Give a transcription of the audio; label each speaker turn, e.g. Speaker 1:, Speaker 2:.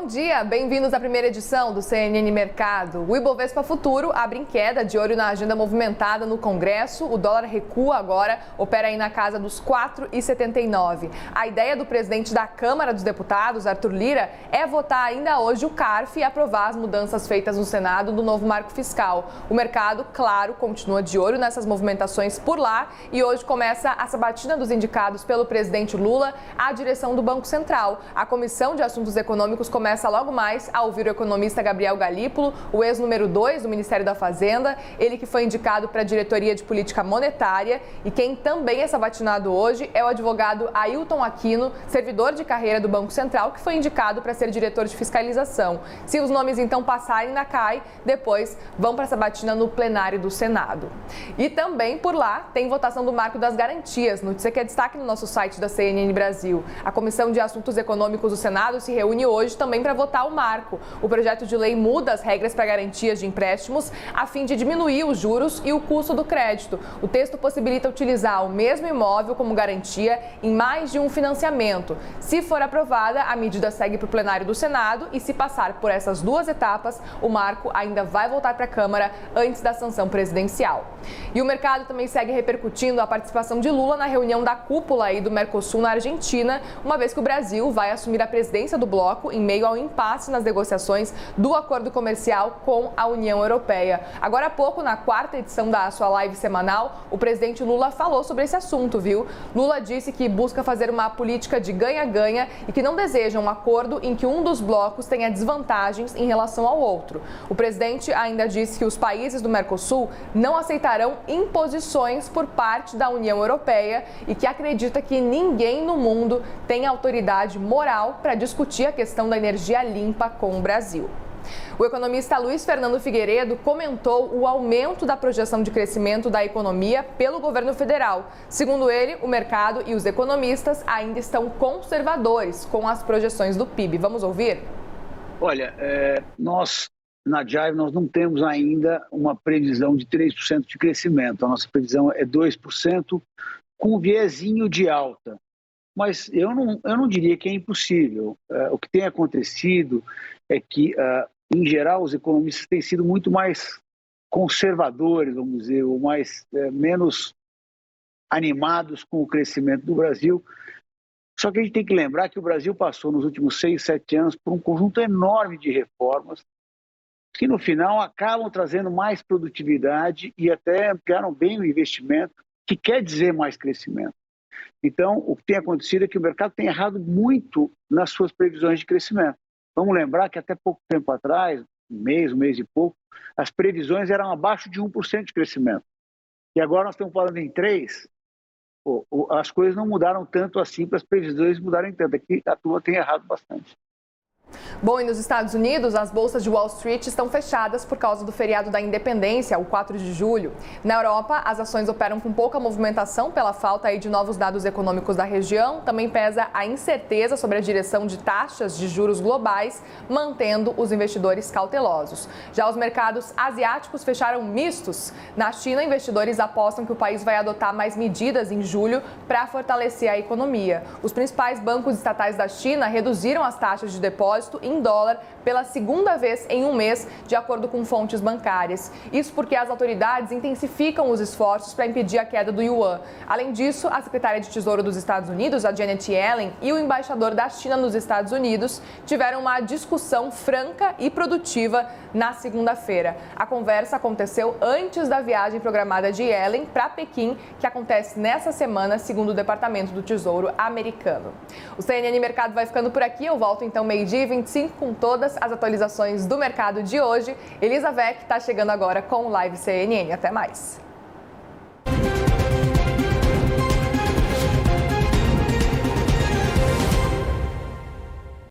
Speaker 1: Bom dia, bem-vindos à primeira edição do CNN Mercado. O Ibovespa Futuro abre em queda, de olho na agenda movimentada no Congresso. O dólar recua agora, opera aí na casa dos 4,79. A ideia do presidente da Câmara dos Deputados, Arthur Lira, é votar ainda hoje o CARF e aprovar as mudanças feitas no Senado do novo marco fiscal. O mercado, claro, continua de olho nessas movimentações por lá e hoje começa a sabatina dos indicados pelo presidente Lula à direção do Banco Central. A Comissão de Assuntos Econômicos começa logo mais a ouvir o economista Gabriel Galípolo, o ex-número 2 do Ministério da Fazenda, ele que foi indicado para a diretoria de política monetária, e quem também é sabatinado hoje é o advogado Ailton Aquino, servidor de carreira do Banco Central, que foi indicado para ser diretor de fiscalização. Se os nomes então passarem na CAI, depois vão para a sabatina no plenário do Senado. E também por lá tem votação do Marco das Garantias, notícia que é destaque no nosso site da CNN Brasil. A Comissão de Assuntos Econômicos do Senado se reúne hoje também para votar o marco. O projeto de lei muda as regras para garantias de empréstimos a fim de diminuir os juros e o custo do crédito. O texto possibilita utilizar o mesmo imóvel como garantia em mais de um financiamento. Se for aprovada, a medida segue para o plenário do Senado e, se passar por essas duas etapas, o marco ainda vai voltar para a Câmara antes da sanção presidencial. E o mercado também segue repercutindo a participação de Lula na reunião da cúpula aí do Mercosul na Argentina, uma vez que o Brasil vai assumir a presidência do bloco em meio ao impasse nas negociações do acordo comercial com a União Europeia. Agora há pouco, na quarta edição da sua live semanal, o presidente Lula falou sobre esse assunto, viu? Lula disse que busca fazer uma política de ganha-ganha e que não deseja um acordo em que um dos blocos tenha desvantagens em relação ao outro. O presidente ainda disse que os países do Mercosul não aceitarão imposições por parte da União Europeia e que acredita que ninguém no mundo tem autoridade moral para discutir a questão da energia limpa com o Brasil. O economista Luiz Fernando Figueiredo comentou o aumento da projeção de crescimento da economia pelo governo federal. Segundo ele, o mercado e os economistas ainda estão conservadores com as projeções do PIB. Vamos ouvir?
Speaker 2: Olha, nós na Jive nós não temos ainda uma previsão de 3% de crescimento. A nossa previsão é 2% com viezinho de alta. Mas eu não diria que é impossível. O que tem acontecido é que, em geral, os economistas têm sido muito mais conservadores, vamos dizer, ou menos animados com o crescimento do Brasil. Só que a gente tem que lembrar que o Brasil passou nos últimos 6, 7 anos por um conjunto enorme de reformas que, no final, acabam trazendo mais produtividade e até ampliaram bem o investimento, que quer dizer mais crescimento. Então, o que tem acontecido é que o mercado tem errado muito nas suas previsões de crescimento. Vamos lembrar que até pouco tempo atrás, um mês e pouco, as previsões eram abaixo de 1% de crescimento. E agora nós estamos falando em 3%. As coisas não mudaram tanto assim para as previsões mudarem tanto. Aqui a turma tem errado bastante.
Speaker 1: Bom, e nos Estados Unidos, as bolsas de Wall Street estão fechadas por causa do feriado da Independência, o 4 de julho. Na Europa, as ações operam com pouca movimentação pela falta aí de novos dados econômicos da região. Também pesa a incerteza sobre a direção de taxas de juros globais, mantendo os investidores cautelosos. Já os mercados asiáticos fecharam mistos. Na China, investidores apostam que o país vai adotar mais medidas em julho para fortalecer a economia. Os principais bancos estatais da China reduziram as taxas de depósito em dólar pela segunda vez em um mês, de acordo com fontes bancárias. Isso porque as autoridades intensificam os esforços para impedir a queda do yuan. Além disso, a secretária de Tesouro dos Estados Unidos, a Janet Yellen, e o embaixador da China nos Estados Unidos tiveram uma discussão franca e produtiva na segunda-feira. A conversa aconteceu antes da viagem programada de Yellen para Pequim, que acontece nessa semana, segundo o Departamento do Tesouro americano. O CNN Mercado vai ficando por aqui. Eu volto então 12h25 com todas as atualizações do mercado de hoje. Elizabeth está chegando agora com o Live CNN. Até mais.